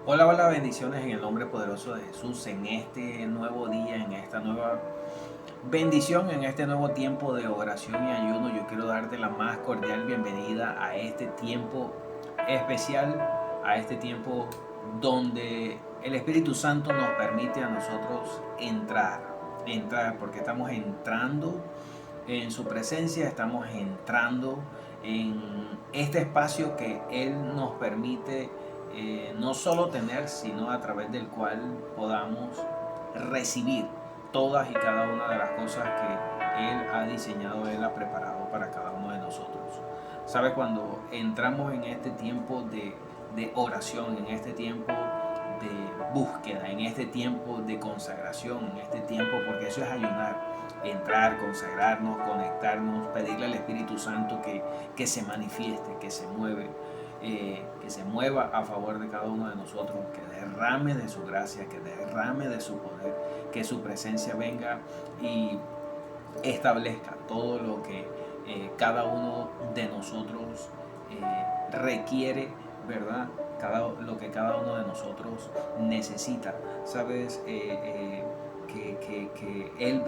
Hola, hola, bendiciones en el nombre poderoso de Jesús en este nuevo día, en esta nueva bendición, en este nuevo tiempo de oración y ayuno. Yo quiero darte la más cordial bienvenida a este tiempo especial, a este tiempo donde el Espíritu Santo nos permite a nosotros entrar, porque estamos entrando en su presencia, estamos entrando en este espacio que Él nos permite no solo tener, sino a través del cual podamos recibir todas y cada una de las cosas que Él ha diseñado, Él ha preparado para cada uno de nosotros. ¿Sabe? Cuando entramos en este tiempo de oración, en este tiempo de búsqueda, en este tiempo de consagración, en este tiempo, porque eso es ayunar, entrar, consagrarnos, conectarnos, pedirle al Espíritu Santo que se manifieste, que se mueva a favor de cada uno de nosotros, que derrame de su gracia, que derrame de su poder, que su presencia venga y establezca todo lo que cada uno de nosotros requiere, ¿verdad? Lo que cada uno de nosotros necesita. ¿Sabes? Que Él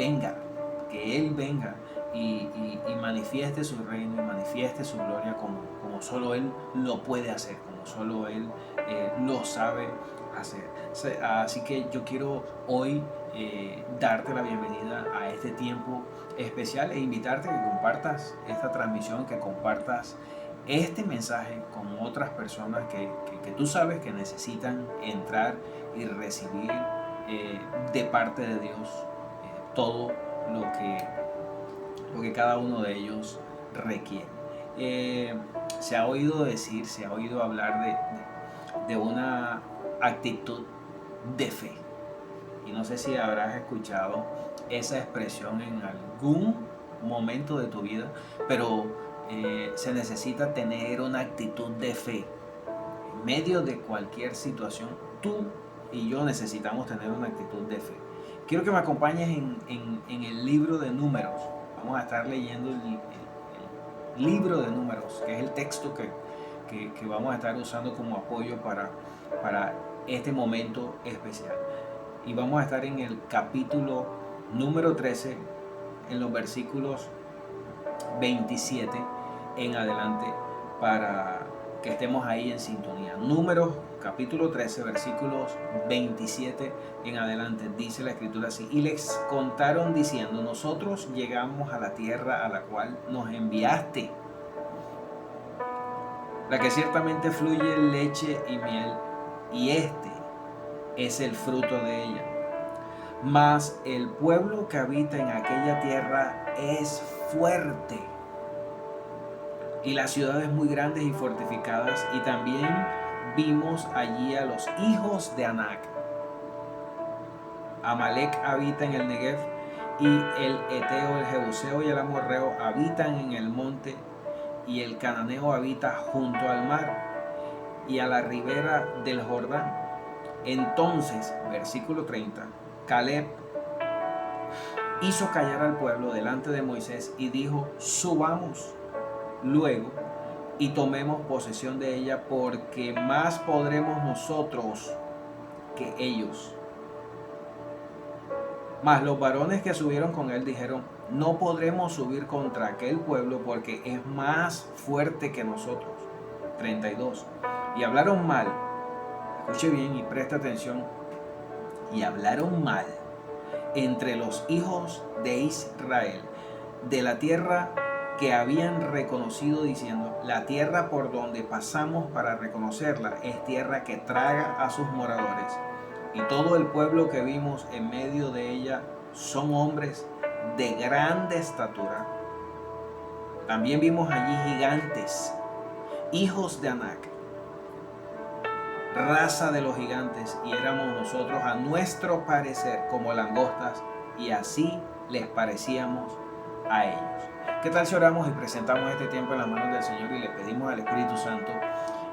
venga y manifieste su reino y manifieste su gloria como solo Él lo puede hacer, como solo Él lo sabe hacer. Así que yo quiero hoy darte la bienvenida a este tiempo especial e invitarte a que compartas esta transmisión, que compartas este mensaje con otras personas que tú sabes que necesitan entrar y recibir de parte de Dios todo lo que, lo que cada uno de ellos requiere. Eh, Se ha oído decir, se ha oído hablar de una actitud de fe. Y no sé si habrás escuchado esa expresión en algún momento de tu vida, pero se necesita tener una actitud de fe. En medio de cualquier situación, tú y yo necesitamos tener una actitud de fe. Quiero que me acompañes en el libro de Números. Vamos a estar leyendo el libro de Números, que es el texto que vamos a estar usando como apoyo para este momento especial. Y vamos a estar en el capítulo número 13, en los versículos 27 en adelante, para que estemos ahí en sintonía. Números capítulo 13, versículos 27 en adelante, dice la escritura así: y les contaron diciendo: nosotros llegamos a la tierra a la cual nos enviaste, la que ciertamente fluye leche y miel, y este es el fruto de ella. Mas el pueblo que habita en aquella tierra es fuerte, y las ciudades muy grandes y fortificadas, y también vimos allí a los hijos de Anac. Amalek habita en el Negev, y el Eteo, el Jebuseo y el Amorreo habitan en el monte, y el Cananeo habita junto al mar y a la ribera del Jordán. Entonces, versículo 30, Caleb hizo callar al pueblo delante de Moisés y dijo: subamos luego y tomemos posesión de ella, porque más podremos nosotros que ellos. Mas los varones que subieron con él dijeron: no podremos subir contra aquel pueblo, porque es más fuerte que nosotros. 32. Y hablaron mal, escuche bien y presta atención, y hablaron mal entre los hijos de Israel de la tierra que habían reconocido, diciendo: la tierra por donde pasamos para reconocerla es tierra que traga a sus moradores, y todo el pueblo que vimos en medio de ella son hombres de grande estatura. También vimos allí gigantes, hijos de Anac, raza de los gigantes, y éramos nosotros a nuestro parecer como langostas, y así les parecíamos a ellos. ¿Qué tal si oramos y presentamos este tiempo en las manos del Señor y le pedimos al Espíritu Santo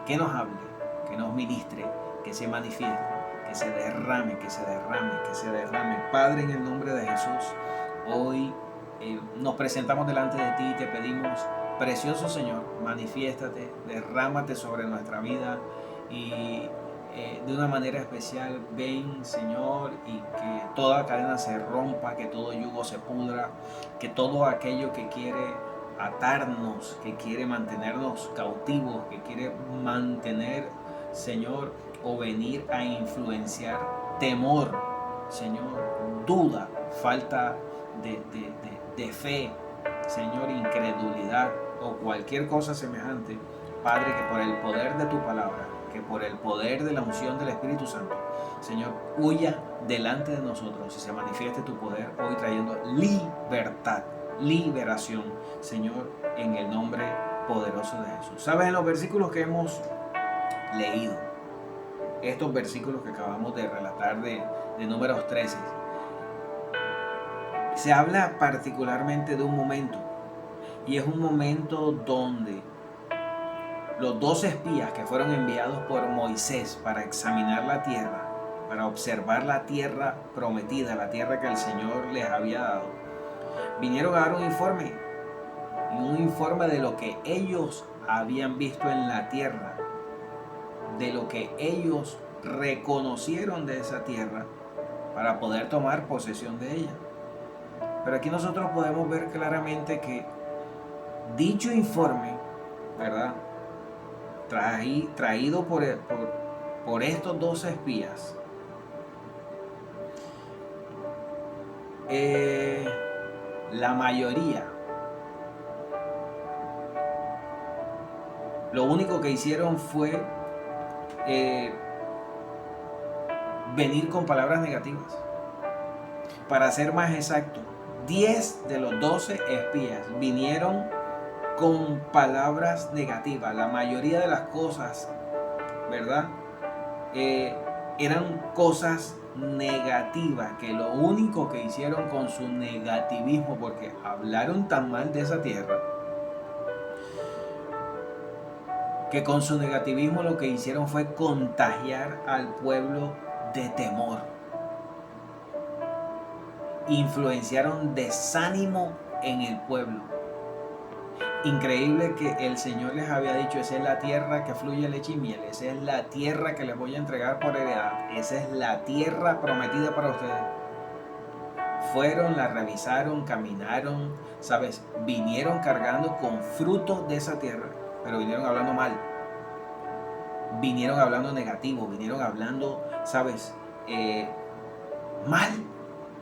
que nos hable, que nos ministre, que se manifieste, que se derrame, que se derrame, que se derrame? Padre, en el nombre de Jesús, hoy nos presentamos delante de ti y te pedimos: precioso Señor, manifiéstate, derrámate sobre nuestra vida y de una manera especial. Ven, Señor, y que toda cadena se rompa, que todo yugo se pudra, que todo aquello que quiere atarnos, que quiere mantenernos cautivos, que quiere mantener, Señor, o venir a influenciar temor, Señor, duda, falta de fe, Señor, incredulidad o cualquier cosa semejante, Padre, que por el poder de tu palabra, que por el poder de la unción del Espíritu Santo, Señor, huya delante de nosotros y se manifieste tu poder hoy trayendo libertad, liberación, Señor, en el nombre poderoso de Jesús. ¿Sabes? En los versículos que hemos leído, estos versículos que acabamos de relatar de Números 13, se habla particularmente de un momento, y es un momento donde los 12 espías que fueron enviados por Moisés para examinar la tierra, para observar la tierra prometida, la tierra que el Señor les había dado, vinieron a dar un informe de lo que ellos habían visto en la tierra, de lo que ellos reconocieron de esa tierra para poder tomar posesión de ella. Pero aquí nosotros podemos ver claramente que dicho informe, ¿verdad?, traído por estos 12 espías, la mayoría, lo único que hicieron fue venir con palabras negativas. Para ser más exacto, 10 de los 12 espías vinieron con palabras negativas. La mayoría de las cosas, ¿verdad?, eran cosas negativas, que lo único que hicieron con su negativismo, porque hablaron tan mal de esa tierra, que con su negativismo lo que hicieron fue contagiar al pueblo de temor. Influenciaron desánimo en el pueblo. Increíble que el Señor les había dicho: esa es la tierra que fluye leche y miel, esa es la tierra que les voy a entregar por heredad, esa es la tierra prometida para ustedes. Fueron, la revisaron, caminaron, ¿sabes? Vinieron cargando con frutos de esa tierra, pero vinieron hablando mal, vinieron hablando negativo, vinieron hablando, ¿sabes?,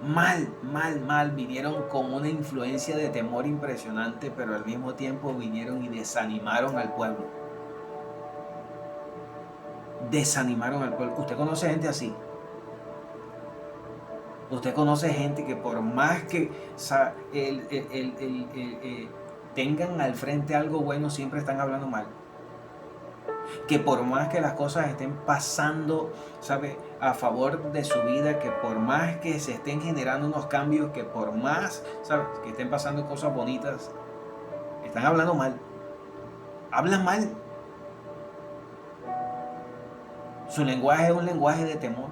mal, vinieron con una influencia de temor impresionante, pero al mismo tiempo vinieron y desanimaron al pueblo. Desanimaron al pueblo. ¿Usted conoce gente así? ¿Usted conoce gente que por más que tengan al frente algo bueno, siempre están hablando mal? Que por más que las cosas estén pasando, ¿sabe?, a favor de su vida, que por más que se estén generando unos cambios, que por más, ¿sabe?, que estén pasando cosas bonitas, están hablando mal. Hablan mal. Su lenguaje es un lenguaje de temor.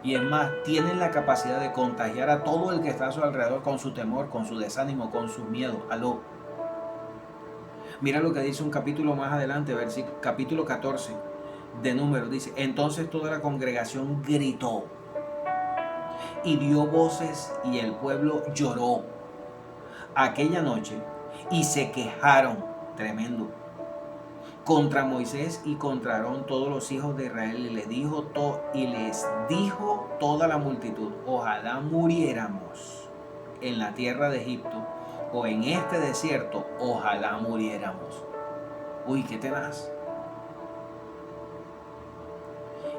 Y es más, tienen la capacidad de contagiar a todo el que está a su alrededor con su temor, con su desánimo, con sus miedos. Aló. Mira lo que dice un capítulo más adelante, capítulo 14 de Números. Dice: entonces toda la congregación gritó y dio voces, y el pueblo lloró aquella noche y se quejaron, tremendo, contra Moisés y contra Aarón todos los hijos de Israel, y les dijo toda la multitud: ojalá muriéramos en la tierra de Egipto, o en este desierto, ojalá muriéramos. Uy, qué tenaz.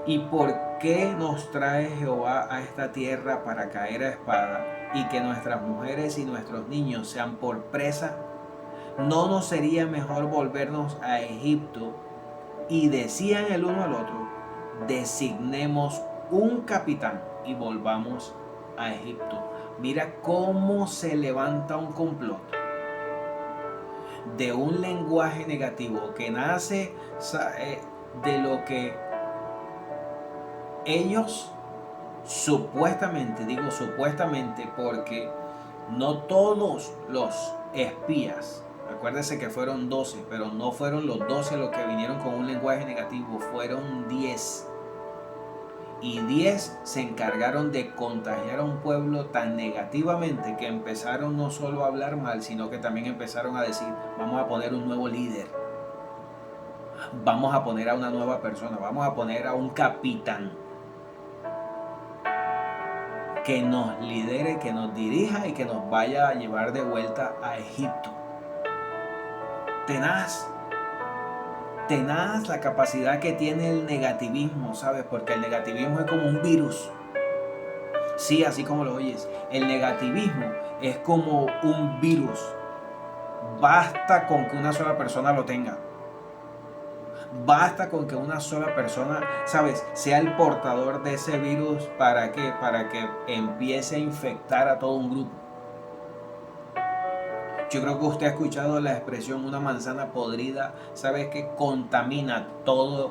¿Y por qué nos trae Jehová a esta tierra para caer a espada, y que nuestras mujeres y nuestros niños sean por presa? ¿No nos sería mejor volvernos a Egipto? Y decían el uno al otro: designemos un capitán y volvamos a Egipto. Mira cómo se levanta un complot de un lenguaje negativo que nace de lo que ellos supuestamente, porque no todos los espías Acuérdese que fueron 12, pero no fueron los 12 los que vinieron con un lenguaje negativo, fueron 10. Y 10 se encargaron de contagiar a un pueblo tan negativamente que empezaron no solo a hablar mal, sino que también empezaron a decir, vamos a poner un nuevo líder, vamos a poner a una nueva persona, vamos a poner a un capitán que nos lidere, que nos dirija y que nos vaya a llevar de vuelta a Egipto. Tenaz la capacidad que tiene el negativismo, ¿sabes? Porque el negativismo es como un virus. Sí, así como lo oyes. El negativismo es como un virus. Basta con que una sola persona lo tenga. Basta con que una sola persona, ¿sabes?, sea el portador de ese virus. ¿Para qué? Para que empiece a infectar a todo un grupo. Yo creo que usted ha escuchado la expresión una manzana podrida, ¿sabes?, que contamina todo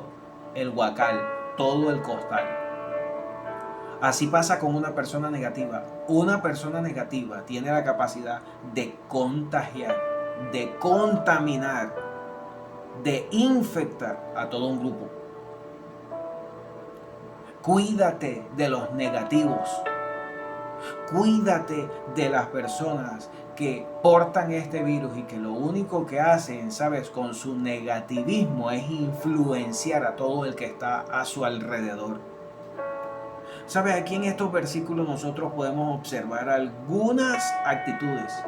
el huacal, todo el costal. Así pasa con una persona negativa. Una persona negativa tiene la capacidad de contagiar, de contaminar, de infectar a todo un grupo. Cuídate de los negativos. Cuídate de las personas que portan este virus y que lo único que hacen, ¿sabes?, con su negativismo es influenciar a todo el que está a su alrededor. ¿Sabes? Aquí en estos versículos nosotros podemos observar algunas actitudes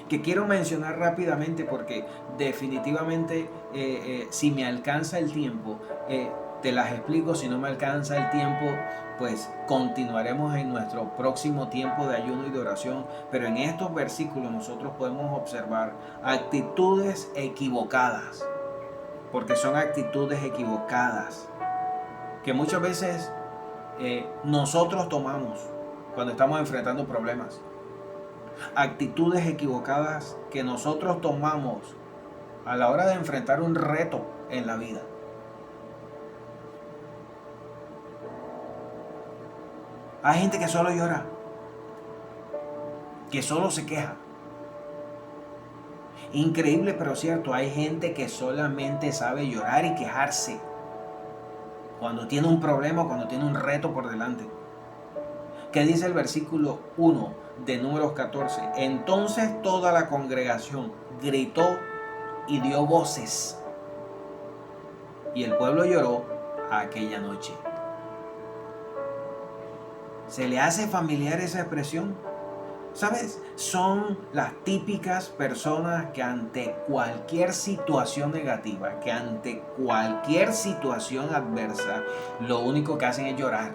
que quiero mencionar rápidamente porque definitivamente si me alcanza el tiempo te las explico. Si no me alcanza el tiempo, pues continuaremos en nuestro próximo tiempo de ayuno y de oración. Pero en estos versículos nosotros podemos observar actitudes equivocadas, porque son actitudes equivocadas que muchas veces nosotros tomamos cuando estamos enfrentando problemas. Actitudes equivocadas que nosotros tomamos a la hora de enfrentar un reto en la vida. Hay gente que solo llora, que solo se queja. Increíble pero cierto, hay gente que solamente sabe llorar y quejarse cuando tiene un problema, cuando tiene un reto por delante. ¿Qué dice el versículo 1 de Números 14? Entonces toda la congregación gritó y dio voces, y el pueblo lloró aquella noche. ¿Se le hace familiar esa expresión? ¿Sabes? Son las típicas personas que ante cualquier situación negativa, que ante cualquier situación adversa, lo único que hacen es llorar.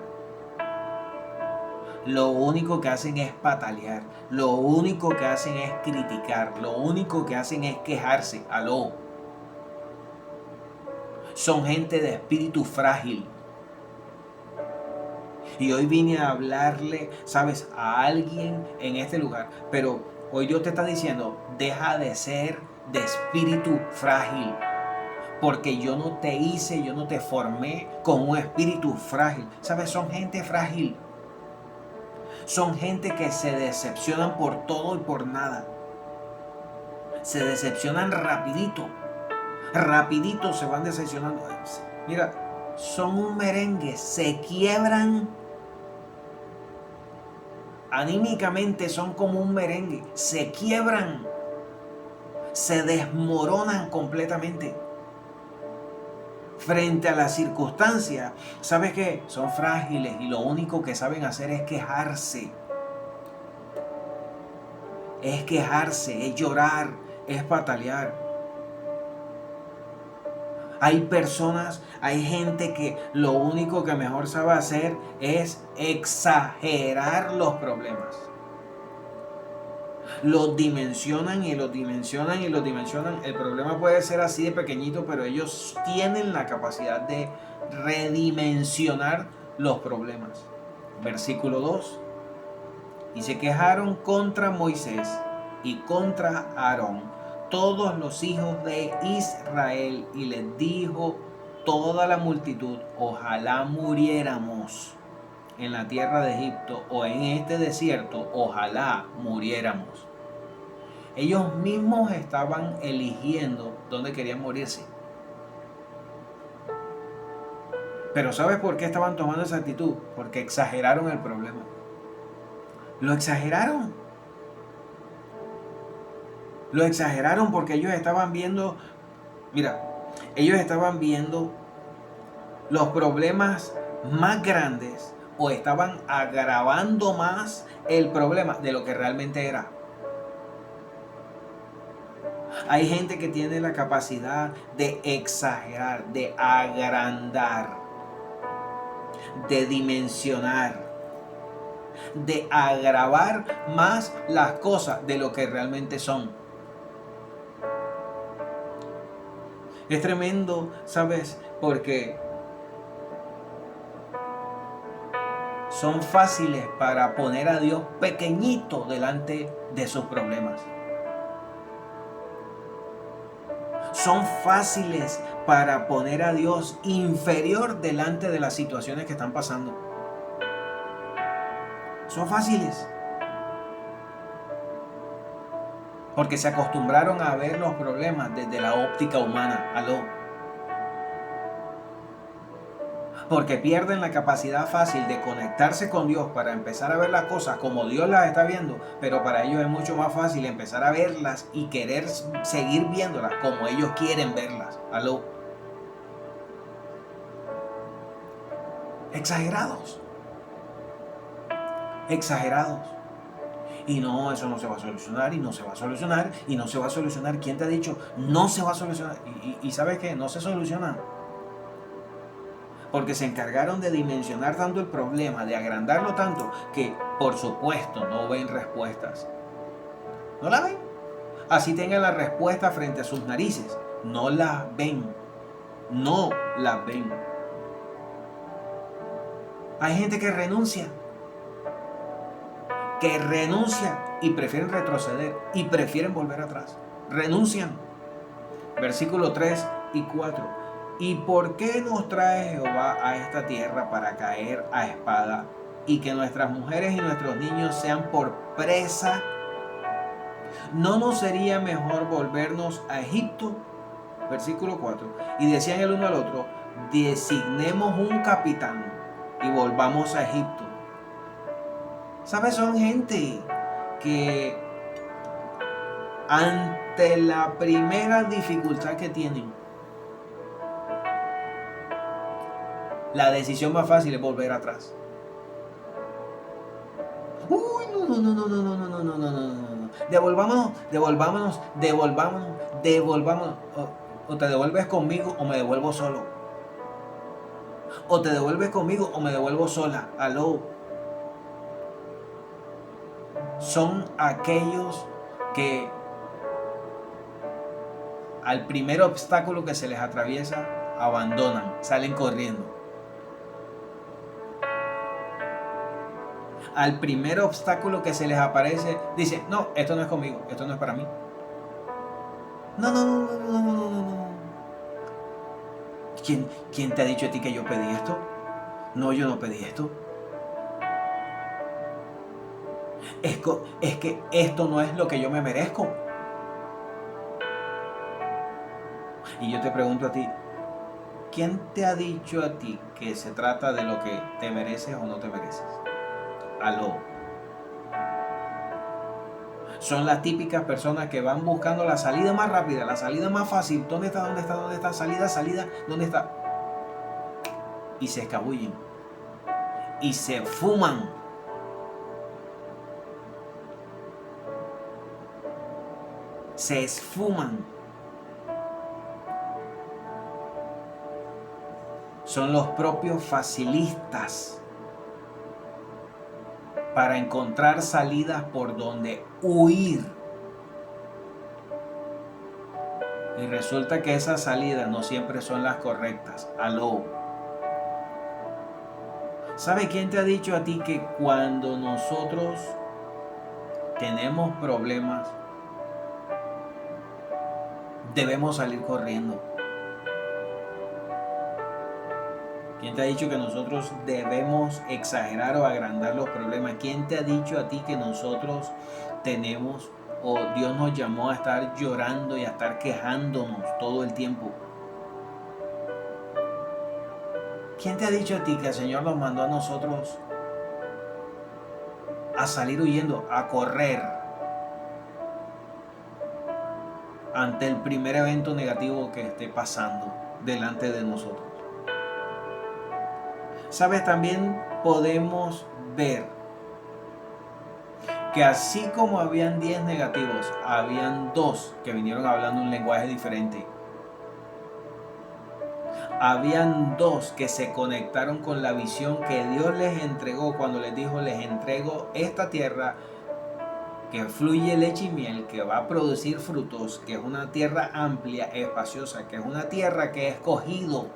Lo único que hacen es patalear. Lo único que hacen es criticar. Lo único que hacen es quejarse. Aló. Son gente de espíritu frágil. Y hoy vine a hablarle, ¿sabes?, a alguien en este lugar. Pero hoy Dios te está diciendo, deja de ser de espíritu frágil. Porque yo no te hice, yo no te formé con un espíritu frágil. ¿Sabes? Son gente frágil. Son gente que se decepcionan por todo y por nada. Se decepcionan rapidito. Rapidito se van decepcionando. Mira, son un merengue. Se quiebran. Anímicamente son como un merengue. Se quiebran. Se desmoronan completamente. Frente a las circunstancias, ¿sabes qué? Son frágiles y lo único que saben hacer es quejarse. Es quejarse, es llorar, es patalear. Hay personas, hay gente que lo único que mejor sabe hacer es exagerar los problemas. Los dimensionan y los dimensionan y los dimensionan. El problema puede ser así de pequeñito, pero ellos tienen la capacidad de redimensionar los problemas. Versículo 2. Y se quejaron contra Moisés y contra Aarón todos los hijos de Israel, y les dijo toda la multitud, ojalá muriéramos en la tierra de Egipto o en este desierto, ojalá muriéramos. Ellos mismos estaban eligiendo dónde querían morirse. Pero ¿sabes por qué estaban tomando esa actitud? Porque exageraron el problema. Lo exageraron. Lo exageraron porque ellos estaban viendo, mira, ellos estaban viendo los problemas más grandes o estaban agravando más el problema de lo que realmente era. Hay gente que tiene la capacidad de exagerar, de agrandar, de dimensionar, de agravar más las cosas de lo que realmente son. Es tremendo, ¿sabes? Porque son fáciles para poner a Dios pequeñito delante de sus problemas. Son fáciles para poner a Dios inferior delante de las situaciones que están pasando. Son fáciles. Porque se acostumbraron a ver los problemas desde la óptica humana. ¿Aló? Porque pierden la capacidad fácil de conectarse con Dios para empezar a ver las cosas como Dios las está viendo, pero para ellos es mucho más fácil empezar a verlas y querer seguir viéndolas como ellos quieren verlas. ¿Aló? Exagerados. Exagerados. Y no, eso no se va a solucionar, y no se va a solucionar, y no se va a solucionar. ¿Quién te ha dicho? No se va a solucionar. Y ¿sabes qué? No se soluciona. Porque se encargaron de dimensionar tanto el problema, de agrandarlo tanto, que por supuesto no ven respuestas. No la ven. Así tengan la respuesta frente a sus narices. No la ven. No la ven. Hay gente que renuncia y prefieren retroceder y prefieren volver atrás. Renuncian. Versículo 3 y 4. ¿Y por qué nos trae Jehová a esta tierra para caer a espada y que nuestras mujeres y nuestros niños sean por presa? ¿No nos sería mejor volvernos a Egipto? Versículo 4. Y decían el uno al otro, designemos un capitán y volvamos a Egipto. ¿Sabes? Son gente que ante la primera dificultad que tienen, la decisión más fácil es volver atrás. Uy, no. Devolvámonos. O te devuelves conmigo o me devuelvo solo. O te devuelves conmigo o me devuelvo sola. Aló. Son aquellos que al primer obstáculo que se les atraviesa, abandonan, salen corriendo. Al primer obstáculo que se les aparece, dicen, no, esto no es conmigo, esto no es para mí. No. ¿Quién te ha dicho a ti que yo pedí esto? No, yo no pedí esto. Es que esto no es lo que yo me merezco. Y yo te pregunto a ti, ¿quién te ha dicho a ti que se trata de lo que te mereces o no te mereces? Aló. Son las típicas personas que van buscando la salida más rápida, la salida más fácil. ¿Dónde está? Salida, ¿dónde está? Y se escabullen. Y se fuman. Se esfuman. Son los propios facilistas para encontrar salidas por donde huir. Y resulta que esas salidas no siempre son las correctas. Aló. ¿Sabe quién te ha dicho a ti que cuando nosotros tenemos problemas, debemos salir corriendo? ¿Quién te ha dicho que nosotros debemos exagerar o agrandar los problemas? ¿Quién te ha dicho a ti que nosotros tenemos o Dios nos llamó a estar llorando y a estar quejándonos todo el tiempo. ¿Quién te ha dicho a ti que el Señor nos mandó a nosotros a salir huyendo, a correr ante el primer evento negativo que esté pasando delante de nosotros? ¿Sabes? También podemos ver que así como habían 10 negativos, habían 2 que vinieron hablando un lenguaje diferente. Habían 2 que se conectaron con la visión que Dios les entregó cuando les dijo: les entrego esta tierra que fluye leche y miel, que va a producir frutos, que es una tierra amplia, espaciosa, que es una tierra que he escogido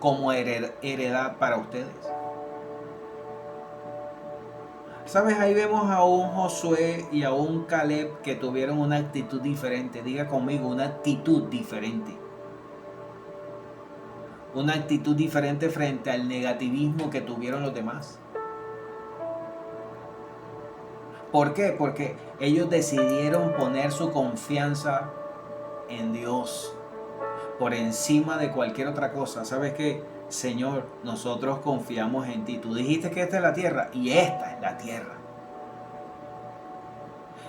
como heredad para ustedes. ¿Sabes? Ahí vemos a un Josué y a un Caleb que tuvieron una actitud diferente. Diga conmigo, una actitud diferente. Una actitud diferente frente al negativismo que tuvieron los demás. ¿Por qué? Porque ellos decidieron poner su confianza en Dios por encima de cualquier otra cosa. ¿Sabes qué? Señor, nosotros confiamos en ti. Tú dijiste que esta es la tierra y esta es la tierra.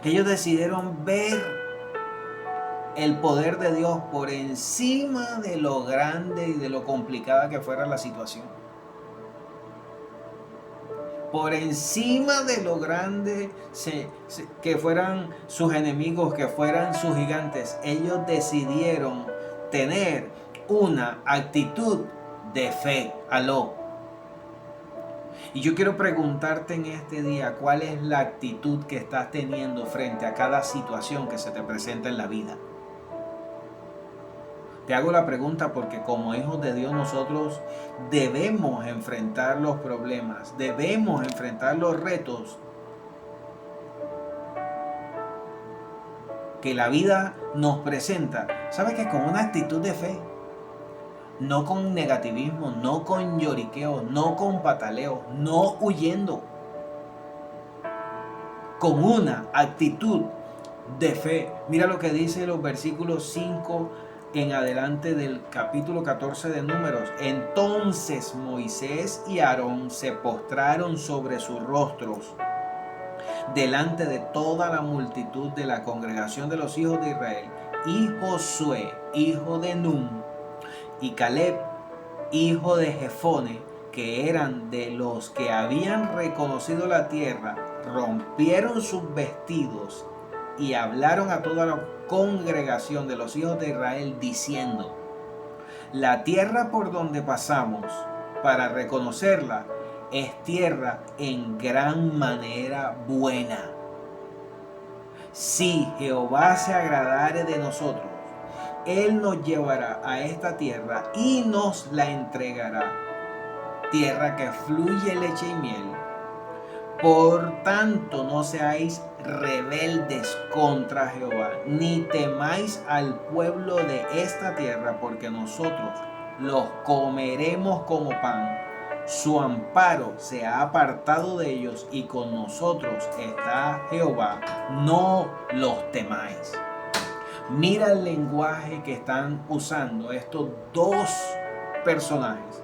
Ellos decidieron ver el poder de Dios por encima de lo grande y de lo complicada que fuera la situación. Por encima de lo grande que fueran sus enemigos, que fueran sus gigantes, ellos decidieron tener una actitud de fe. Aló. Y yo quiero preguntarte en este día, ¿cuál es la actitud que estás teniendo frente a cada situación que se te presenta en la vida? Te hago la pregunta porque como hijos de Dios nosotros debemos enfrentar los problemas, debemos enfrentar los retos que la vida nos presenta. ¿Sabes qué? Con una actitud de fe, no con negativismo, no con lloriqueo, no con pataleo, no huyendo, con una actitud de fe. Mira lo que dice los versículos 5 en adelante del capítulo 14 de Números. Entonces Moisés y Aarón se postraron sobre sus rostros delante de toda la multitud de la congregación de los hijos de Israel, y Josué, hijo de Nun, y Caleb, hijo de Jefone, que eran de los que habían reconocido la tierra, rompieron sus vestidos y hablaron a toda la congregación de los hijos de Israel diciendo: la tierra por donde pasamos para reconocerla es tierra en gran manera buena. Si Jehová se agradare de nosotros, Él nos llevará a esta tierra y nos la entregará, tierra que fluye leche y miel. Por tanto, no seáis rebeldes contra Jehová, ni temáis al pueblo de esta tierra, porque nosotros los comeremos como pan. Su amparo se ha apartado de ellos y con nosotros está Jehová. No los temáis. Mira el lenguaje que están usando estos 2 personajes.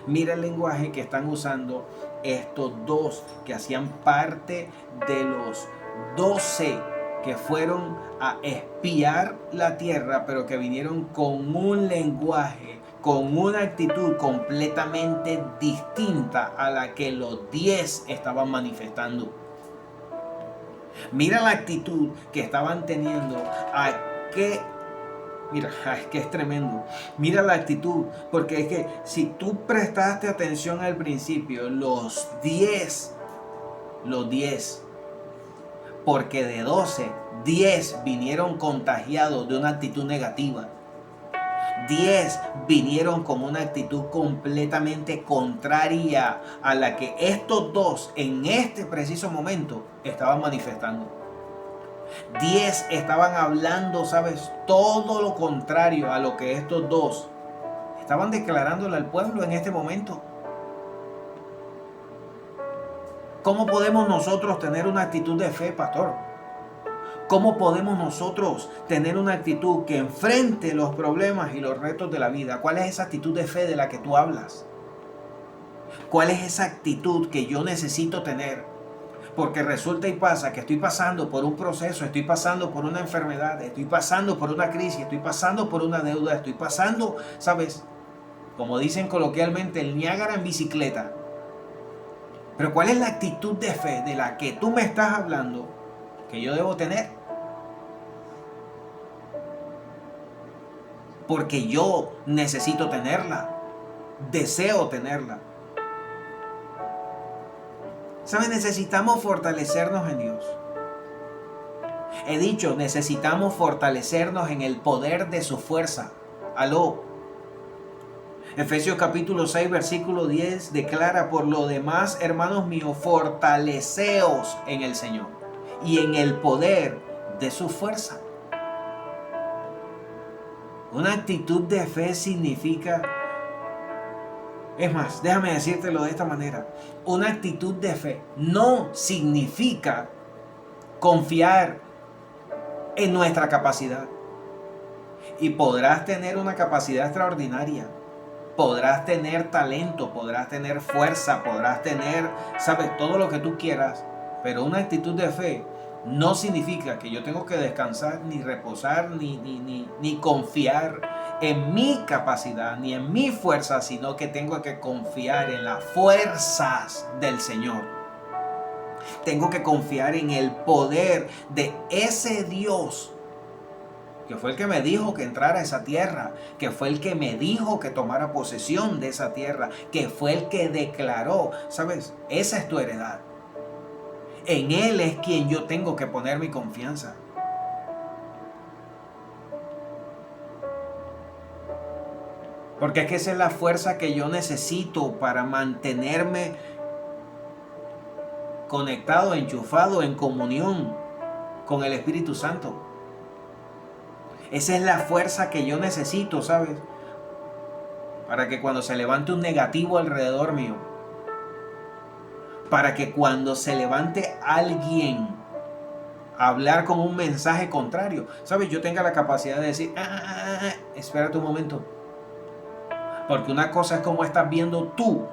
Mira el lenguaje que están usando estos 2 que hacían parte de los 12 que fueron a espiar la tierra, pero que vinieron con un lenguaje, con una actitud completamente distinta a la que los 10 estaban manifestando. Mira la actitud que estaban teniendo. Mira, es que es tremendo. Mira la actitud, porque es que si tú prestaste atención al principio, los 10, porque de 12, 10 vinieron contagiados de una actitud negativa. 10 vinieron con una actitud completamente contraria a la que estos 2 en este preciso momento estaban manifestando. 10 estaban hablando, ¿sabes? Todo lo contrario a lo que estos 2 estaban declarándole al pueblo en este momento. ¿Cómo podemos nosotros tener una actitud de fe, pastor? ¿Cómo podemos nosotros tener una actitud que enfrente los problemas y los retos de la vida? ¿Cuál es esa actitud de fe de la que tú hablas? ¿Cuál es esa actitud que yo necesito tener? Porque resulta y pasa que estoy pasando por un proceso, estoy pasando por una enfermedad, estoy pasando por una crisis, estoy pasando por una deuda, estoy pasando, ¿sabes? Como dicen coloquialmente, el Niágara en bicicleta. Pero ¿cuál es la actitud de fe de la que tú me estás hablando que yo debo tener? Porque yo necesito tenerla, deseo tenerla. ¿Sabes? Necesitamos fortalecernos en Dios. He dicho, necesitamos fortalecernos en el poder de su fuerza. Aló. Efesios capítulo 6, versículo 10 declara: por lo demás, hermanos míos, fortaleceos en el Señor y en el poder de su fuerza. Una actitud de fe significa, es más, déjame decírtelo de esta manera, una actitud de fe no significa confiar en nuestra capacidad. Y podrás tener una capacidad extraordinaria, podrás tener talento, podrás tener fuerza, podrás tener, sabes, todo lo que tú quieras, pero una actitud de fe no significa que yo tengo que descansar, ni reposar, ni confiar en mi capacidad, ni en mi fuerza, sino que tengo que confiar en las fuerzas del Señor. Tengo que confiar en el poder de ese Dios que fue el que me dijo que entrara a esa tierra, que fue el que me dijo que tomara posesión de esa tierra, que fue el que declaró, ¿sabes? Esa es tu heredad. En Él es quien yo tengo que poner mi confianza. Porque es que esa es la fuerza que yo necesito para mantenerme conectado, enchufado, en comunión con el Espíritu Santo. Esa es la fuerza que yo necesito, ¿sabes? Para que cuando se levante un negativo alrededor mío, para que cuando se levante alguien a hablar con un mensaje contrario, ¿sabes? Yo tenga la capacidad de decir, espérate un momento. Porque una cosa es cómo estás viendo tú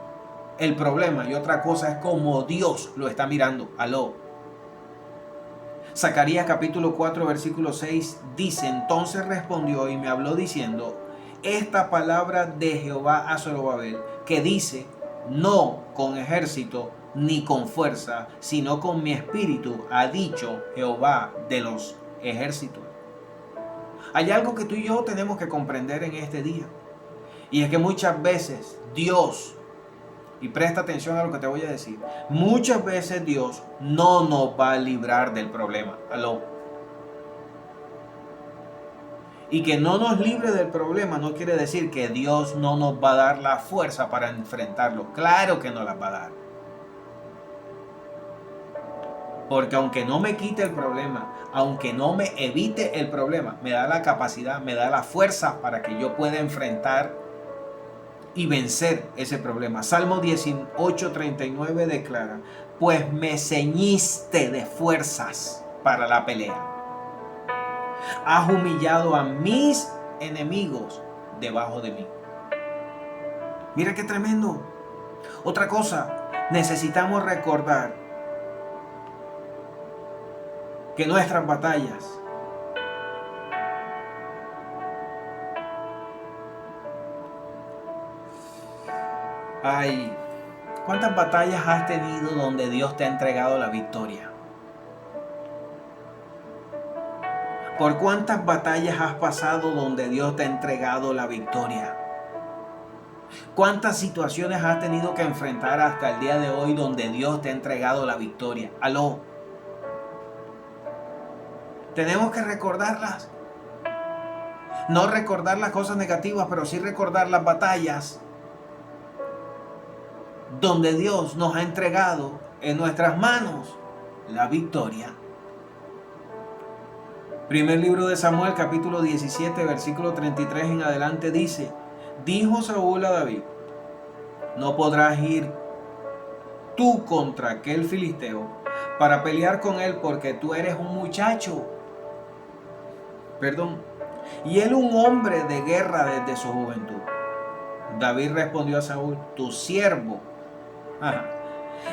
el problema y otra cosa es cómo Dios lo está mirando. Aló. Zacarías capítulo 4 versículo 6 dice: entonces respondió y me habló diciendo, esta palabra de Jehová a Zorobabel, que dice, no con ejército ni con fuerza, sino con mi espíritu, ha dicho Jehová de los ejércitos. Hay algo que tú y yo tenemos que comprender en este día, y es que muchas veces Dios, y presta atención a lo que te voy a decir, muchas veces Dios no nos va a librar del problema. Aló. Y que no nos libre del problema no quiere decir que Dios no nos va a dar la fuerza para enfrentarlo. Claro que nos la va a dar. Porque aunque no me quite el problema, aunque no me evite el problema, me da la capacidad, me da la fuerza para que yo pueda enfrentar y vencer ese problema. Salmo 18:39 declara: pues me ceñiste de fuerzas para la pelea. Has humillado a mis enemigos debajo de mí. Mira qué tremendo. Otra cosa, necesitamos recordar que nuestras batallas ¿cuántas batallas has tenido donde Dios te ha entregado la victoria? ¿Por cuántas batallas has pasado donde Dios te ha entregado la victoria? ¿Cuántas situaciones has tenido que enfrentar hasta el día de hoy donde Dios te ha entregado la victoria? Aló. Tenemos que recordarlas. No recordar las cosas negativas, pero sí recordar las batallas donde Dios nos ha entregado en nuestras manos la victoria. Primer libro de Samuel, capítulo 17, versículo 33 en adelante dice: dijo Saúl a David, no podrás ir tú contra aquel filisteo para pelear con él, porque tú eres un muchacho Perdón. Y él un hombre de guerra desde su juventud. David respondió a Saúl, tu siervo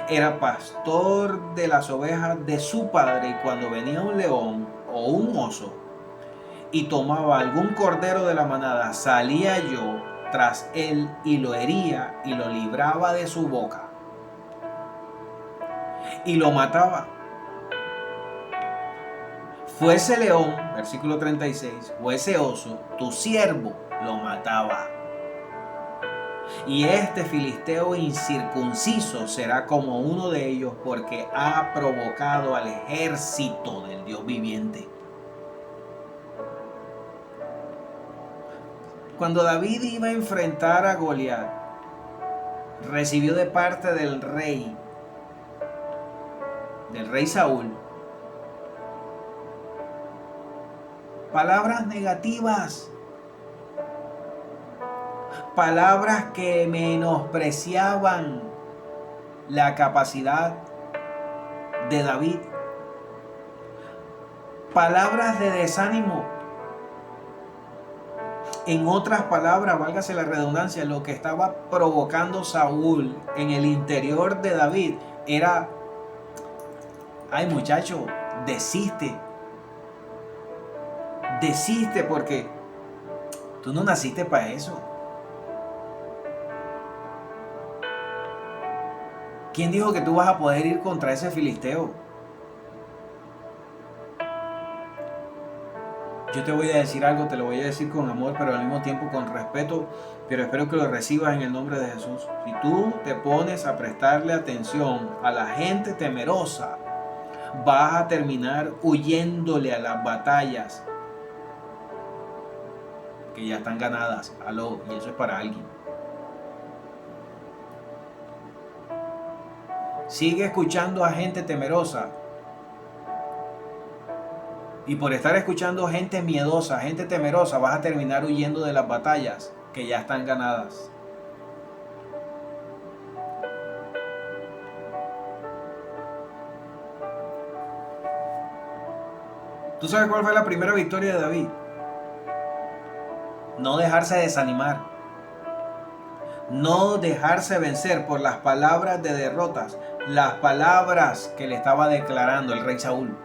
era pastor de las ovejas de su padre, y cuando venía un león o un oso y tomaba algún cordero de la manada, salía yo tras él y lo hería y lo libraba de su boca y lo mataba. Fuese león, versículo 36, fuese oso, tu siervo lo mataba. Y este filisteo incircunciso será como uno de ellos, porque ha provocado al ejército del Dios viviente. Cuando David iba a enfrentar a Goliat, recibió de parte del rey Saúl, palabras negativas, palabras que menospreciaban la capacidad de David, palabras de desánimo. En otras palabras, válgase la redundancia, lo que estaba provocando Saúl en el interior de David era, ay muchacho, desiste porque tú no naciste para eso. ¿Quién dijo que tú vas a poder ir contra ese filisteo? Yo te voy a decir algo, te lo voy a decir con amor, pero al mismo tiempo con respeto, pero espero que lo recibas en el nombre de Jesús. Si tú te pones a prestarle atención a la gente temerosa, vas a terminar huyéndole a las batallas que ya están ganadas. Aló, y eso es para alguien. Sigue escuchando a gente temerosa. Y por estar escuchando gente miedosa, gente temerosa, vas a terminar huyendo de las batallas que ya están ganadas. ¿Tú sabes cuál fue la primera victoria de David? No dejarse desanimar. No dejarse vencer por las palabras de derrotas, las palabras que le estaba declarando el rey Saúl.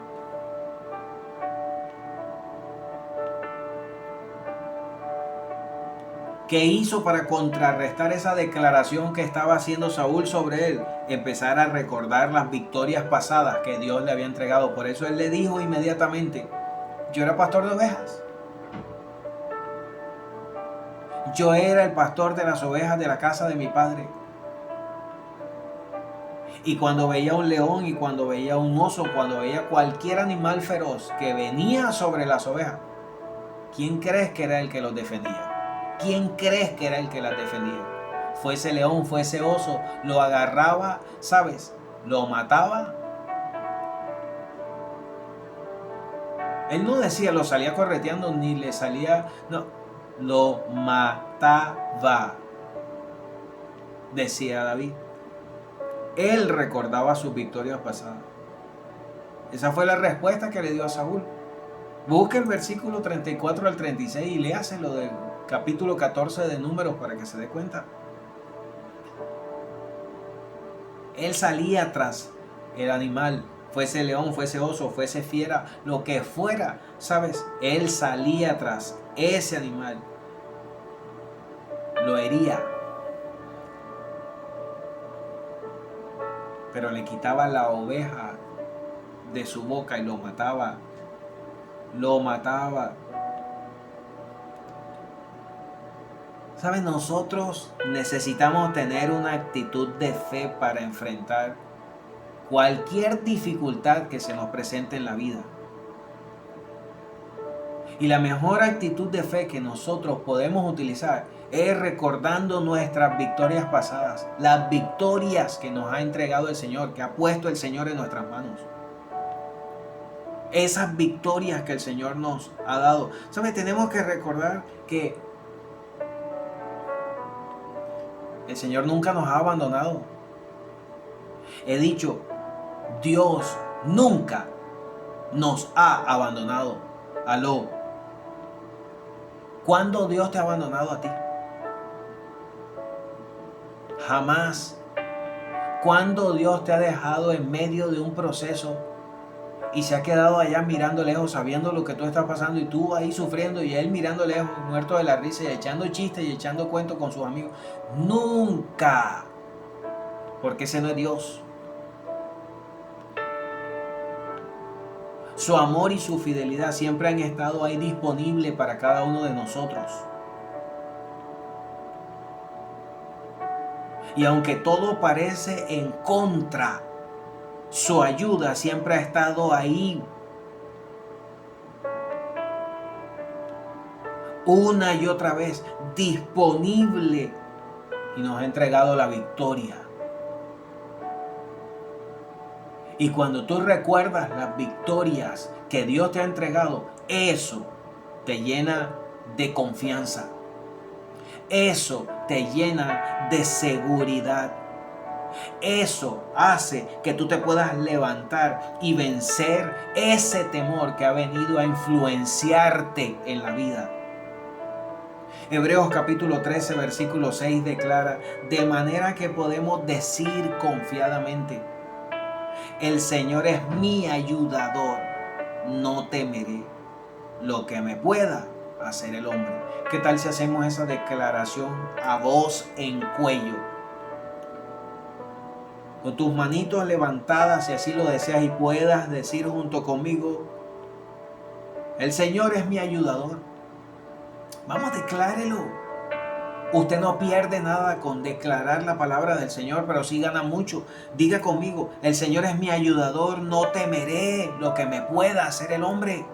¿Qué hizo para contrarrestar esa declaración que estaba haciendo Saúl sobre él? Empezar a recordar las victorias pasadas que Dios le había entregado. Por eso él le dijo inmediatamente, yo era pastor de ovejas. Yo era el pastor de las ovejas de la casa de mi padre. Y cuando veía un león y cuando veía un oso, cuando veía cualquier animal feroz que venía sobre las ovejas, ¿quién crees que era el que los defendía? ¿Quién crees que era el que las defendía? Fuese león, fuese oso, lo agarraba, ¿sabes? Lo mataba. Él no decía, lo salía correteando, ni le salía, no, lo mataba, decía David. Él recordaba sus victorias pasadas. Esa fue la respuesta que le dio a Saúl. Busca el versículo 34 al 36 y léaselo del capítulo 14 de Números para que se dé cuenta. Él salía tras el animal, fuese león, fuese oso, fuese fiera, lo que fuera, ¿sabes? Él salía tras ese animal, lo hería, pero le quitaba la oveja de su boca y lo mataba. Lo mataba. ¿Sabes? Nosotros necesitamos tener una actitud de fe para enfrentar cualquier dificultad que se nos presente en la vida. Y la mejor actitud de fe que nosotros podemos utilizar es recordando nuestras victorias pasadas, las victorias que nos ha entregado el Señor, que ha puesto el Señor en nuestras manos. Esas victorias que el Señor nos ha dado. ¿Sabes? Tenemos que recordar que el Señor nunca nos ha abandonado. He dicho, Dios nunca nos ha abandonado. Aló. ¿Cuándo Dios te ha abandonado a ti? Jamás. ¿Cuándo Dios te ha dejado en medio de un proceso y se ha quedado allá mirando lejos, sabiendo lo que tú estás pasando y tú ahí sufriendo y él mirando lejos, muerto de la risa y echando chistes y echando cuentos con sus amigos? Nunca. Porque ese no es Dios. Su amor y su fidelidad siempre han estado ahí disponibles para cada uno de nosotros. Y aunque todo parece en contra, su ayuda siempre ha estado ahí. Una y otra vez, disponible. Y nos ha entregado la victoria. Y cuando tú recuerdas las victorias que Dios te ha entregado, eso te llena de confianza. Eso te llena de seguridad. Eso hace que tú te puedas levantar y vencer ese temor que ha venido a influenciarte en la vida. Hebreos capítulo 13, versículo 6 declara: de manera que podemos decir confiadamente, el Señor es mi ayudador, no temeré lo que me pueda hacer el hombre. ¿Qué tal si hacemos esa declaración a voz en cuello? Con tus manitos levantadas, si así lo deseas, y puedas decir junto conmigo: el Señor es mi ayudador. Vamos, declárelo. Usted no pierde nada con declarar la palabra del Señor, pero sí gana mucho. Diga conmigo: el Señor es mi ayudador, no temeré lo que me pueda hacer el hombre.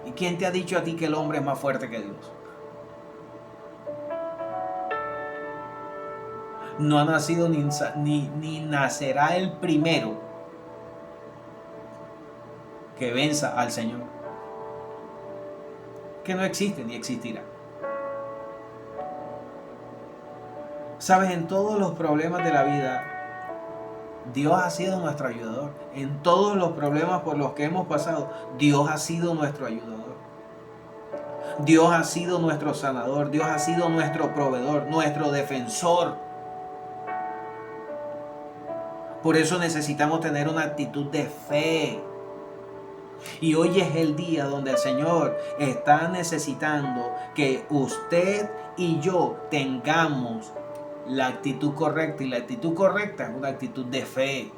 ¿Y quién te ha dicho a ti que el hombre es más fuerte que Dios? No ha nacido ni nacerá el primero que venza al Señor. Que no existe ni existirá. Sabes, en todos los problemas de la vida, Dios ha sido nuestro ayudador. En todos los problemas por los que hemos pasado, Dios ha sido nuestro ayudador. Dios ha sido nuestro sanador. Dios ha sido nuestro proveedor, nuestro defensor. Por eso necesitamos tener una actitud de fe. Y hoy es el día donde el Señor está necesitando que usted y yo tengamos la actitud correcta. Y la actitud correcta es una actitud de fe.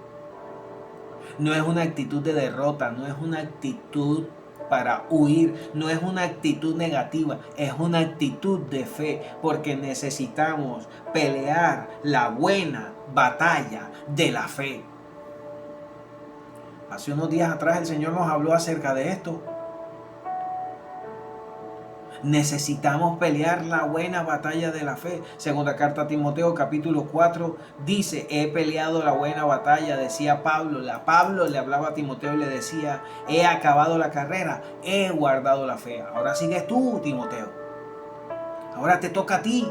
No es una actitud de derrota, no es una actitud para huir, no es una actitud negativa, es una actitud de fe, porque necesitamos pelear la buena batalla de la fe. Hace unos días atrás el Señor nos habló acerca de esto. Necesitamos pelear la buena batalla de la fe. Segunda carta a Timoteo capítulo 4 dice: he peleado la buena batalla, decía Pablo. Pablo le hablaba a Timoteo y le decía: he acabado la carrera, he guardado la fe. Ahora sigues tú, Timoteo. Ahora te toca a ti.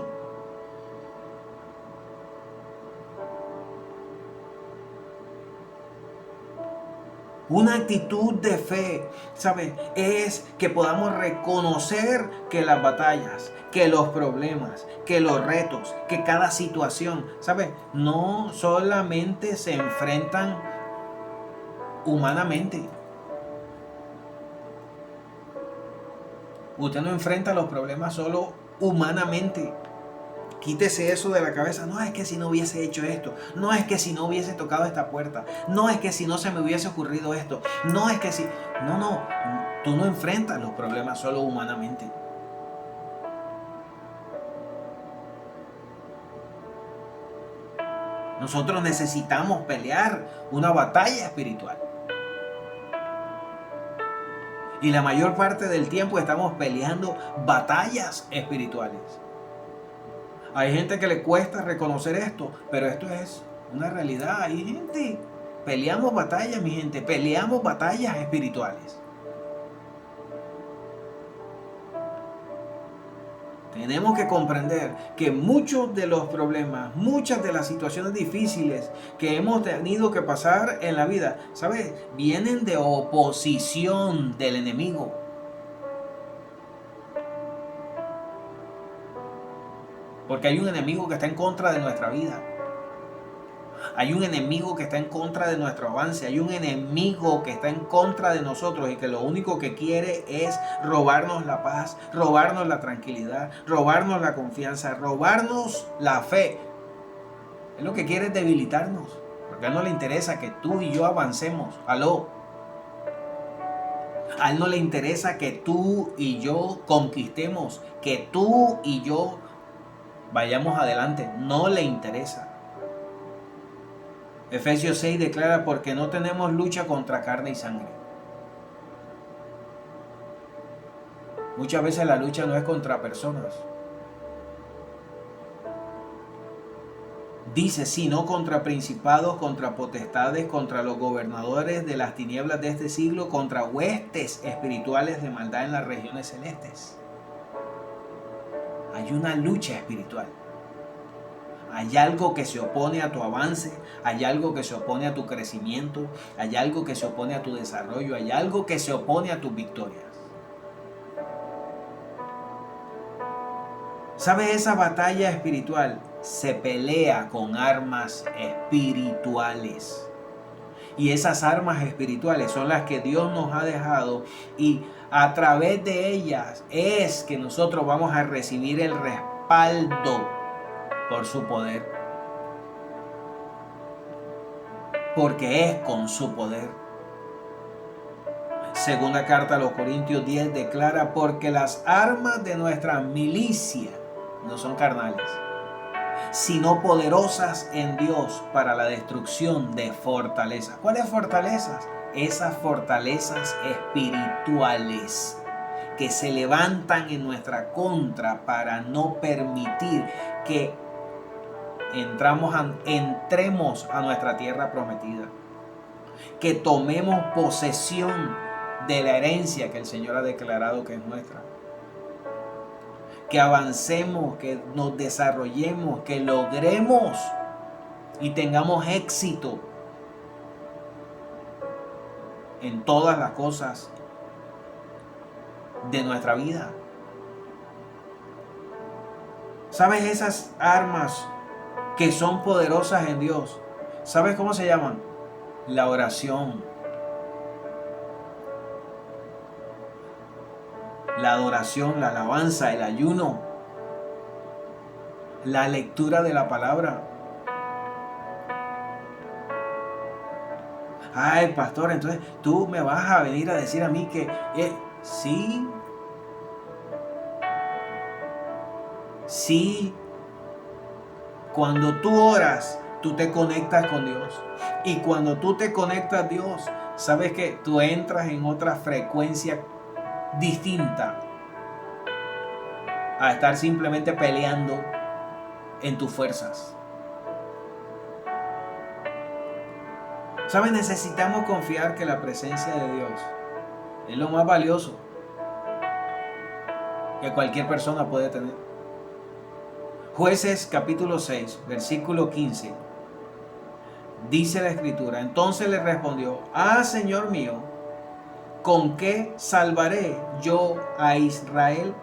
Una actitud de fe, ¿sabes? Es que podamos reconocer que las batallas, que los problemas, que los retos, que cada situación, ¿sabes? No solamente se enfrentan humanamente. Usted no enfrenta los problemas solo humanamente. Quítese eso de la cabeza. No es que si no hubiese hecho esto. No es que si no hubiese tocado esta puerta. No es que si no se me hubiese ocurrido esto. No es que si... No. Tú no enfrentas los problemas solo humanamente. Nosotros necesitamos pelear una batalla espiritual. Y la mayor parte del tiempo estamos peleando batallas espirituales. Hay gente que le cuesta reconocer esto, pero esto es una realidad. Hay gente, peleamos batallas, mi gente, peleamos batallas espirituales. Tenemos que comprender que muchos de los problemas, muchas de las situaciones difíciles que hemos tenido que pasar en la vida, ¿sabes? Vienen de oposición del enemigo. Porque hay un enemigo que está en contra de nuestra vida. Hay un enemigo que está en contra de nuestro avance. Hay un enemigo que está en contra de nosotros y que lo único que quiere es robarnos la paz, robarnos la tranquilidad, robarnos la confianza, robarnos la fe. Él lo que quiere es debilitarnos, porque a él no le interesa que tú y yo avancemos. Aló. A él no le interesa que tú y yo conquistemos, que tú y yo vayamos adelante. No le interesa. Efesios 6 declara: porque no tenemos lucha contra carne y sangre. Muchas veces la lucha no es contra personas. Dice, sino contra principados, contra potestades, contra los gobernadores de las tinieblas de este siglo, contra huestes espirituales de maldad en las regiones celestes. Hay una lucha espiritual. Hay algo que se opone a tu avance, hay algo que se opone a tu crecimiento, hay algo que se opone a tu desarrollo, hay algo que se opone a tus victorias. ¿Sabes? Esa batalla espiritual se pelea con armas espirituales. Y esas armas espirituales son las que Dios nos ha dejado, y a través de ellas es que nosotros vamos a recibir el respaldo por su poder, porque es con su poder. Segunda carta a los Corintios 10 declara: porque las armas de nuestra milicia no son carnales, sino poderosas en Dios para la destrucción de fortalezas. ¿Cuáles fortalezas? Esas fortalezas espirituales que se levantan en nuestra contra para no permitir que entremos a nuestra tierra prometida, que tomemos posesión de la herencia que el Señor ha declarado que es nuestra, que avancemos, que nos desarrollemos, que logremos y tengamos éxito en todas las cosas de nuestra vida. ¿Sabes? Esas armas que son poderosas en Dios, ¿sabes cómo se llaman? La oración, la adoración, la alabanza, el ayuno, la lectura de la palabra. Ay, pastor, entonces tú me vas a venir a decir a mí que sí, cuando tú oras, tú te conectas con Dios. Y cuando tú te conectas a Dios, sabes que tú entras en otra frecuencia distinta a estar simplemente peleando en tus fuerzas. ¿Sabes? Necesitamos confiar que la presencia de Dios es lo más valioso que cualquier persona puede tener. Jueces capítulo 6, versículo 15. Dice la escritura: entonces le respondió: Señor mío, ¿con qué salvaré yo a Israel?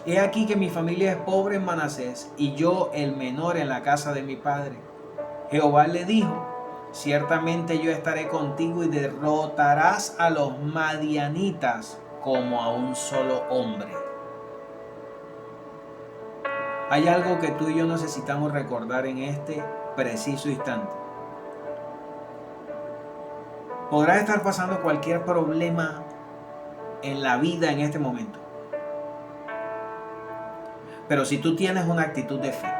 He aquí que mi familia es pobre en Manasés, y yo el menor en la casa de mi padre. Jehová le dijo: ciertamente yo estaré contigo y derrotarás a los madianitas como a un solo hombre. Hay algo que tú y yo necesitamos recordar en este preciso instante. Podrás estar pasando cualquier problema en la vida en este momento, pero si tú tienes una actitud de fe,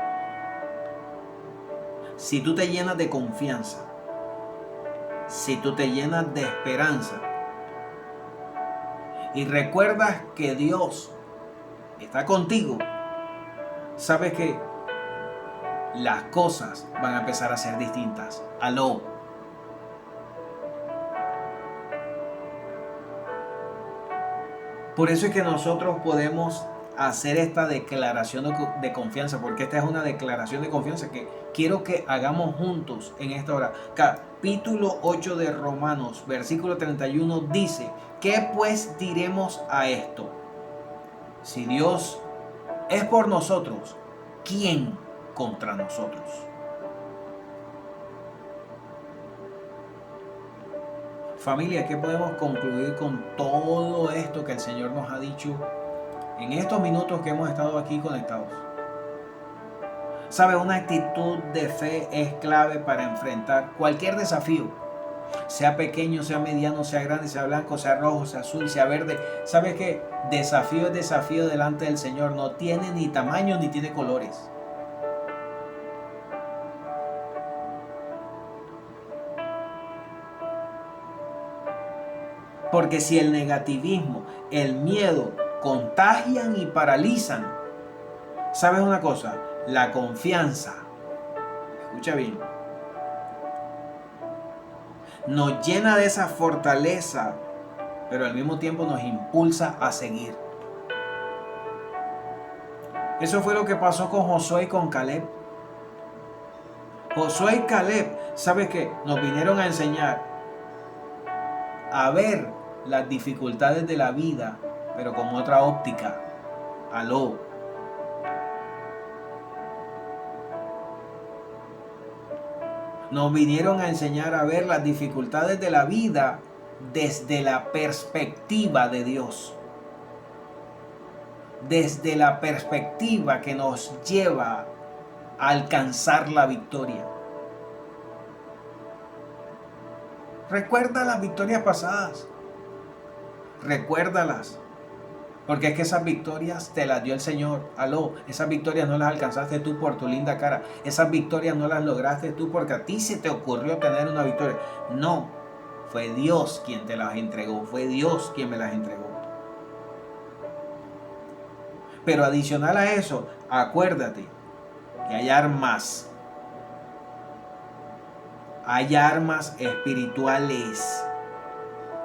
si tú te llenas de confianza, si tú te llenas de esperanza y recuerdas que Dios está contigo, sabes que las cosas van a empezar a ser distintas. Aló. Por eso es que nosotros podemos hacer esta declaración de confianza, porque esta es una declaración de confianza que quiero que hagamos juntos en esta hora. Capítulo 8 de Romanos, versículo 31 dice: ¿qué pues diremos a esto? Si Dios es por nosotros, ¿quién contra nosotros? Familia, ¿qué podemos concluir con todo esto que el Señor nos ha dicho en estos minutos que hemos estado aquí conectados? ¿Sabe? Una actitud de fe es clave para enfrentar cualquier desafío, sea pequeño, sea mediano, sea grande, sea blanco, sea rojo, sea azul, sea verde. ¿Sabe qué? Desafío es desafío delante del Señor. No tiene ni tamaño ni tiene colores. Porque si el negativismo, el miedo contagian y paralizan, ¿sabes una cosa? La confianza, escucha bien, nos llena de esa fortaleza, pero al mismo tiempo nos impulsa a seguir. Eso fue lo que pasó con Josué y con Caleb. Josué y Caleb, ¿sabes qué? Nos vinieron a enseñar a ver las dificultades de la vida, pero con otra óptica. Aló. Nos vinieron a enseñar a ver las dificultades de la vida desde la perspectiva de Dios. Desde la perspectiva que nos lleva a alcanzar la victoria. Recuerda las victorias pasadas. Recuérdalas. Porque es que esas victorias te las dio el Señor. Aló, esas victorias no las alcanzaste tú por tu linda cara. Esas victorias no las lograste tú porque a ti se te ocurrió tener una victoria. No, fue Dios quien te las entregó. Fue Dios quien me las entregó. Pero adicional a eso, acuérdate que hay armas. Hay armas espirituales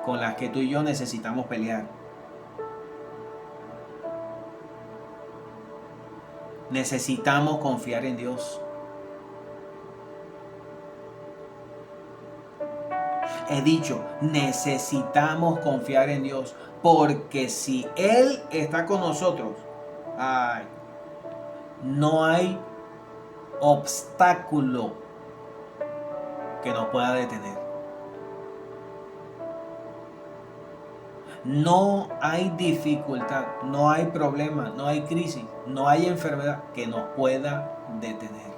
con las que tú y yo necesitamos pelear. Necesitamos confiar en Dios. He dicho, necesitamos confiar en Dios, porque si Él está con nosotros, no hay obstáculo que nos pueda detener. No hay dificultad, no hay problema, no hay crisis, no hay enfermedad que nos pueda detener.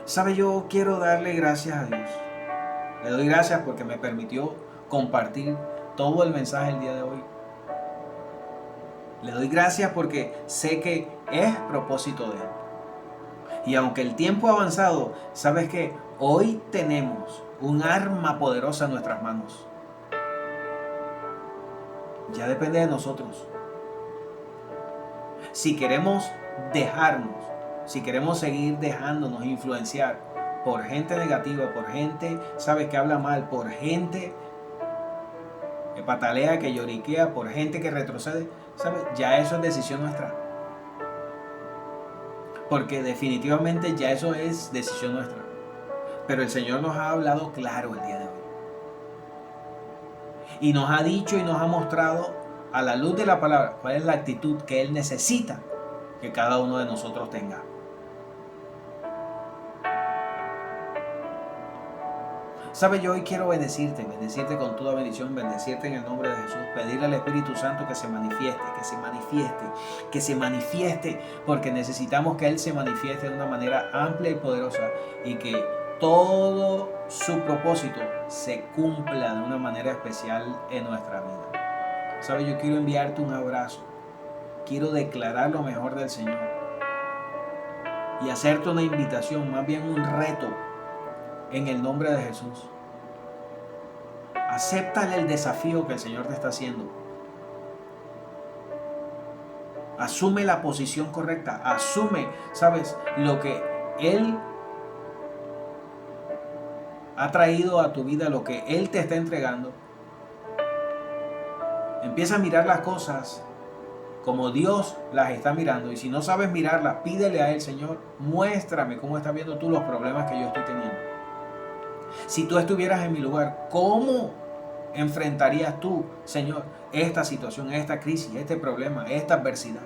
¿Sabe? Yo quiero darle gracias a Dios. Le doy gracias porque me permitió compartir todo el mensaje el día de hoy. Le doy gracias porque sé que es propósito de Él. Y aunque el tiempo ha avanzado, ¿sabes qué? Hoy tenemos un arma poderosa en nuestras manos. Ya depende de nosotros. Si queremos dejarnos, si queremos seguir dejándonos influenciar por gente negativa, por gente, ¿sabes?, que habla mal, por gente que patalea, que lloriquea, por gente que retrocede, ¿sabes? Ya eso es decisión nuestra. Porque definitivamente ya eso es decisión nuestra. Pero el Señor nos ha hablado claro el día de hoy. Y nos ha dicho y nos ha mostrado a la luz de la palabra cuál es la actitud que Él necesita que cada uno de nosotros tenga. ¿Sabes? Yo hoy quiero bendecirte con toda bendición, bendecirte en el nombre de Jesús, pedirle al Espíritu Santo que se manifieste, porque necesitamos que Él se manifieste de una manera amplia y poderosa y que todo su propósito se cumpla de una manera especial en nuestra vida. ¿Sabes? Yo quiero enviarte un abrazo, quiero declarar lo mejor del Señor y hacerte una invitación, más bien un reto, en el nombre de Jesús. Acéptale el desafío que el Señor te está haciendo. Asume la posición correcta. Asume, ¿sabes?, lo que Él ha traído a tu vida, lo que Él te está entregando. Empieza a mirar las cosas como Dios las está mirando. Y si no sabes mirarlas, pídele a Él: Señor, muéstrame cómo estás viendo tú los problemas que yo estoy teniendo. Si tú estuvieras en mi lugar, ¿cómo enfrentarías tú, Señor, esta situación, esta crisis, este problema, esta adversidad?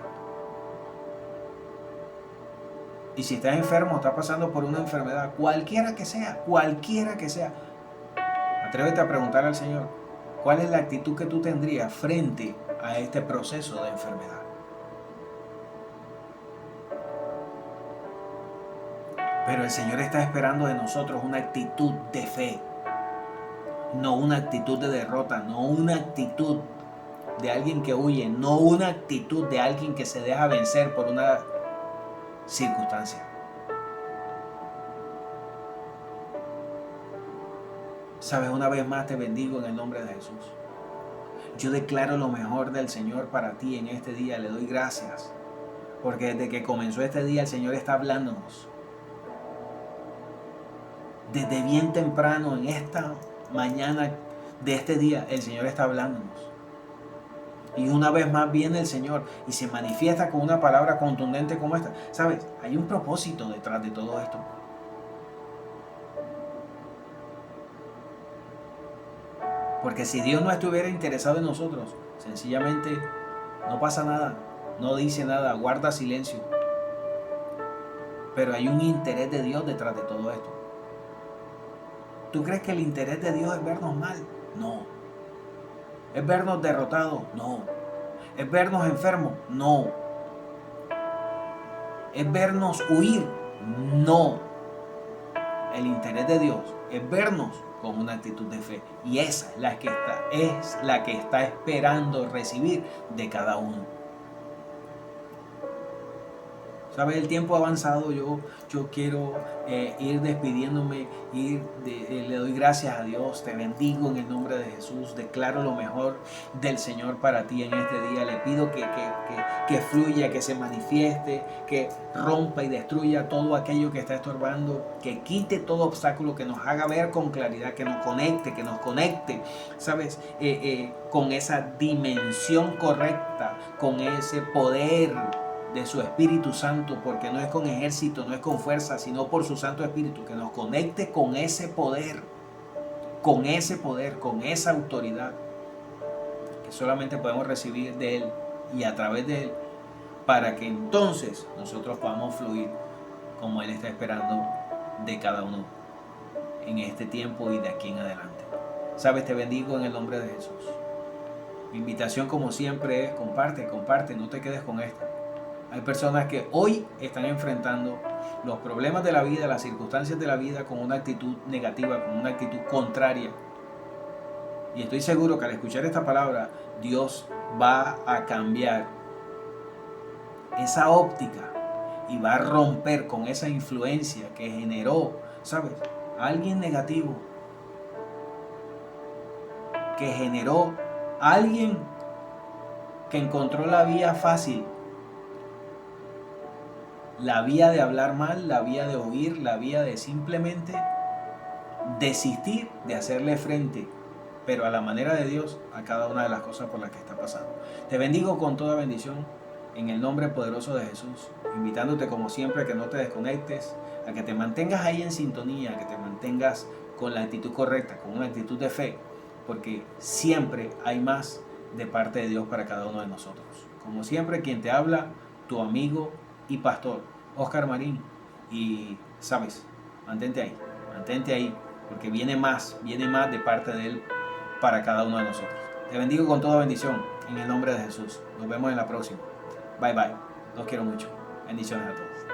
Y si estás enfermo, estás pasando por una enfermedad, cualquiera que sea, atrévete a preguntar al Señor, ¿cuál es la actitud que tú tendrías frente a este proceso de enfermedad? Pero el Señor está esperando de nosotros una actitud de fe, no una actitud de derrota, no una actitud de alguien que huye, no una actitud de alguien que se deja vencer por una circunstancia. Sabes, una vez más te bendigo en el nombre de Jesús. Yo declaro lo mejor del Señor para ti en este día. Le doy gracias, porque desde que comenzó este día el Señor está hablándonos. Desde bien temprano en esta mañana de este día el Señor está hablándonos. Y una vez más viene el Señor y se manifiesta con una palabra contundente como esta. ¿Sabes? Hay un propósito detrás de todo esto. Porque si Dios no estuviera interesado en nosotros, sencillamente no pasa nada, no dice nada, guarda silencio. Pero hay un interés de Dios detrás de todo esto. ¿Tú crees que el interés de Dios es vernos mal? No. ¿Es vernos derrotados? No. ¿Es vernos enfermos? No. ¿Es vernos huir? No. El interés de Dios es vernos con una actitud de fe. Y esa es la que está esperando recibir de cada uno. ¿Sabes? El tiempo ha avanzado. Yo quiero ir despidiéndome. Le doy gracias a Dios. Te bendigo en el nombre de Jesús. Declaro lo mejor del Señor para ti en este día. Le pido que fluya, que se manifieste, que rompa y destruya todo aquello que está estorbando, que quite todo obstáculo, que nos haga ver con claridad, que nos conecte, ¿sabes? Con esa dimensión correcta, con ese poder de su Espíritu Santo, porque no es con ejército, no es con fuerza, sino por su Santo Espíritu, que nos conecte con ese poder, con esa autoridad que solamente podemos recibir de Él y a través de Él, para que entonces nosotros podamos fluir como Él está esperando de cada uno en este tiempo y de aquí en adelante. Sabes, te bendigo en el nombre de Jesús. Mi invitación como siempre es comparte, no te quedes con esta. Hay personas que hoy están enfrentando los problemas de la vida, las circunstancias de la vida con una actitud negativa, con una actitud contraria. Y estoy seguro que al escuchar esta palabra, Dios va a cambiar esa óptica y va a romper con esa influencia que generó, ¿sabes? Alguien negativo, que generó alguien que encontró la vía fácil, la vía de hablar mal, la vía de oír, la vía de simplemente desistir de hacerle frente, pero a la manera de Dios, a cada una de las cosas por las que está pasando. Te bendigo con toda bendición en el nombre poderoso de Jesús, invitándote como siempre a que no te desconectes, a que te mantengas ahí en sintonía, a que te mantengas con la actitud correcta, con una actitud de fe, porque siempre hay más de parte de Dios para cada uno de nosotros. Como siempre, quien te habla, tu amigo y pastor, Oscar Marín. Y sabes, mantente ahí, porque viene más de parte de Él para cada uno de nosotros. Te bendigo con toda bendición en el nombre de Jesús. Nos vemos en la próxima. Bye bye. Los quiero mucho. Bendiciones a todos.